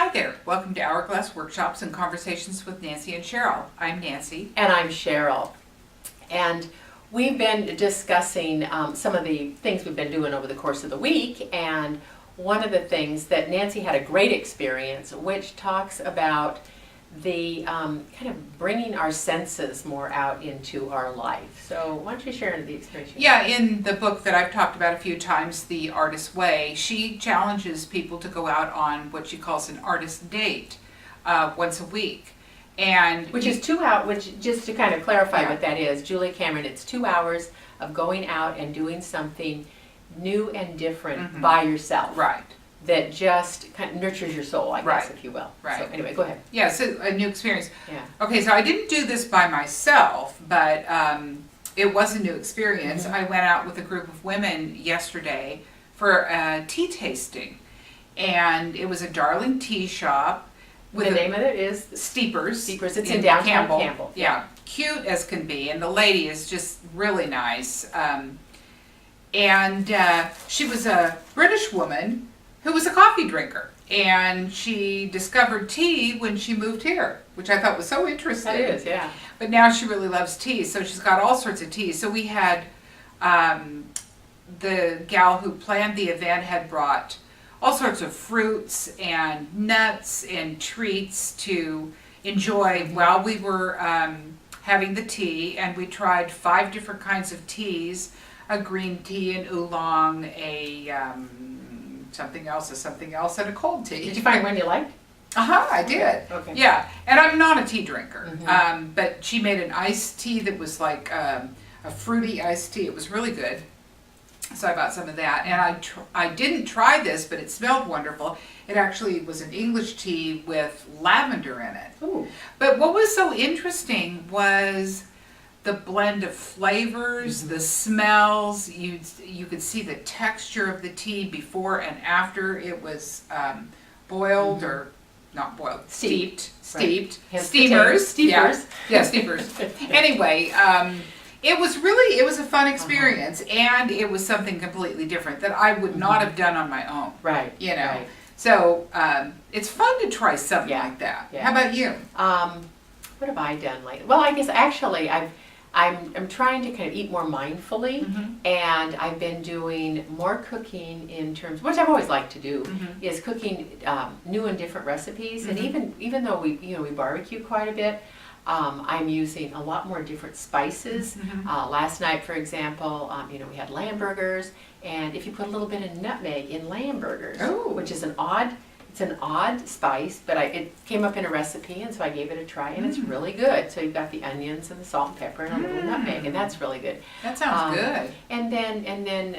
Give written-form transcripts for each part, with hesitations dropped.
Hi there, welcome to Hourglass Workshops and Conversations with Nancy and Cheryl. I'm Nancy. And I'm Cheryl. And we've been discussing some of the things we've been doing over the course of the week. And one of the things that Nancy had a great experience, which talks about the kind of bringing our senses more out into our life. So why don't you share the experience? Yeah, in the book that I've talked about a few times, The Artist's Way, she challenges people to go out on what she calls an artist date once a week. And Which is 2 hours, which just to kind of clarify Yeah. what that is, Julie Cameron, it's 2 hours of going out and doing something new and different by yourself. Right. That just kind of nurtures your soul, I guess, Right. if you will. Right. So anyway, go ahead. Yeah, so a new experience. Yeah. Okay, so I didn't do this by myself, but it was a new experience. I went out with a group of women yesterday for a tea tasting, and it was a darling tea shop. The name of it is Steepers. Steepers. It's in downtown Campbell. Yeah, cute as can be, and the lady is just really nice. And she was a British woman who was a coffee drinker, and she discovered tea when she moved here, which I thought was so interesting. That is, yeah. But now she really loves tea, so she's got all sorts of tea. So we had the gal who planned the event had brought all sorts of fruits and nuts and treats to enjoy while we were having the tea, and we tried 5 different kinds of teas: a green tea, an oolong, a something else, and a cold tea. Did you find one you liked? I did. Okay. Yeah, and I'm not a tea drinker, but she made an iced tea that was like a fruity iced tea. It was really good. So I bought some of that, and I didn't try this, but it smelled wonderful. It actually was an English tea with lavender in it. Ooh. But what was so interesting was the blend of flavors, the smells. You could see the texture of the tea before and after it was boiled or not boiled, steeped, Hence steamers, steepers. yeah, steepers. Anyway, it was a fun experience, and it was something completely different that I would not have done on my own. Right. You know, Right. so it's fun to try something Yeah, like that. yeah. How about you? What have I done lately? Well, I guess actually I'm trying to kind of eat more mindfully, and I've been doing more cooking in terms, which I've always liked to do, is cooking new and different recipes. And even though we barbecue quite a bit, I'm using a lot more different spices. Last night, for example, we had lamb burgers, and if you put a little bit of nutmeg in lamb burgers, which is an odd spice, but it came up in a recipe, and so I gave it a try, and it's really good. So you've got the onions and the salt and pepper and a little nutmeg, and that's really good. That sounds good. And then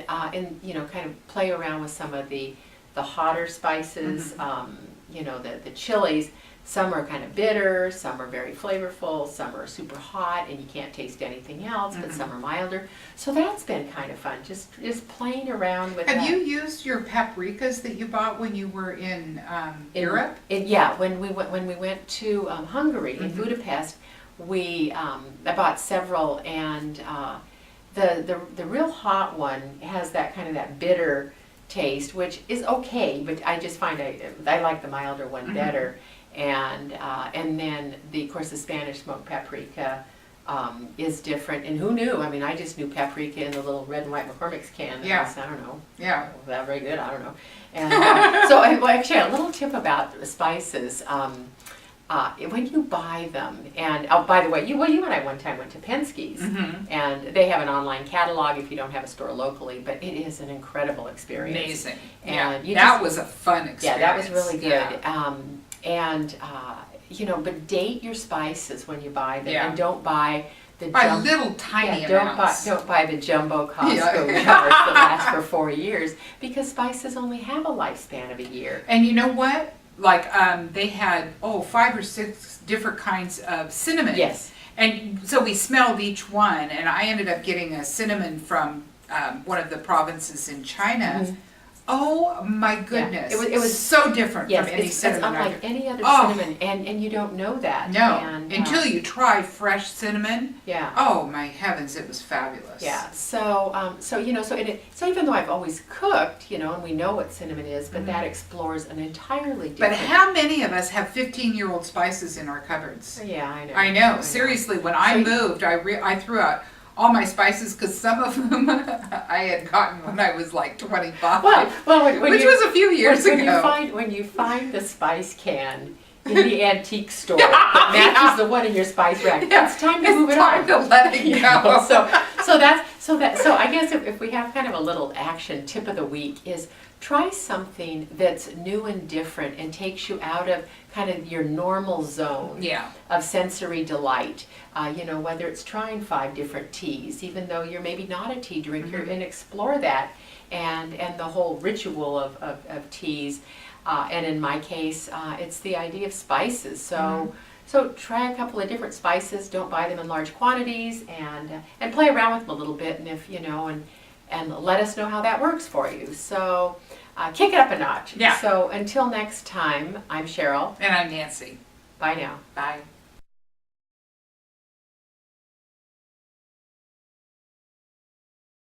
kind of play around with some of the hotter spices. The chilies. Some are kind of bitter, some are very flavorful, some are super hot and you can't taste anything else, but some are milder. So that's been kind of fun, just playing around with that. Have you used your paprikas that you bought when you were in Europe? Yeah, when we went to Hungary, in Budapest, I bought several, and the real hot one has that kind of that bitter taste, which is okay, but I just find I like the milder one better. And then of course the Spanish smoked paprika is different. And who knew? I mean, I just knew paprika in the little red and white McCormick's can. Yeah. I don't know. Yeah. Was that very good? I don't know. And actually, a little tip about the spices. When you buy them, and by the way, you and I one time went to Penske's, and they have an online catalog if you don't have a store locally, but it is an incredible experience. Amazing. And that was a fun experience. Yeah, that was really good. Yeah. But date your spices when you buy them, Yeah. and don't buy the little tiny amounts. Don't buy the jumbo Costco Yeah. jars that last for 4 years, because spices only have a lifespan of a year. And you know what? Like they had 5 or 6 different kinds of cinnamon. Yes. And so we smelled each one, and I ended up getting a cinnamon from one of the provinces in China. Oh my goodness. It was so different Yes, from any it's cinnamon. unlike any other Oh. cinnamon, and you don't know that. No, And, until you try fresh cinnamon. yeah. Oh my heavens, it was fabulous. Yeah, so you know, so even though I've always cooked, you know, and we know what cinnamon is, but that explores an entirely But different. how many of us have 15-year-old spices in our cupboards? Yeah, I know. I know. Seriously, when I moved, I threw out all my spices because some of them I had gotten when I was like 25, Well, when which you, was a few years when ago. when you find the spice can in the antique store that matches the one in your spice rack, it's time to move it Time on. to let it You go. know, so I guess if we have kind of a little action tip of the week is try something that's new and different and takes you out of kind of your normal zone Yeah. of sensory delight. You know, whether it's trying 5 different teas, even though you're maybe not a tea drinker, and explore that and the whole ritual of teas. And in my case, it's the idea of spices. So try a couple of different spices. Don't buy them in large quantities, and play around with them a little bit. And if you know, and let us know how that works for you. So kick it up a notch. Yeah. So until next time, I'm Cheryl. And I'm Nancy. Bye now. Bye.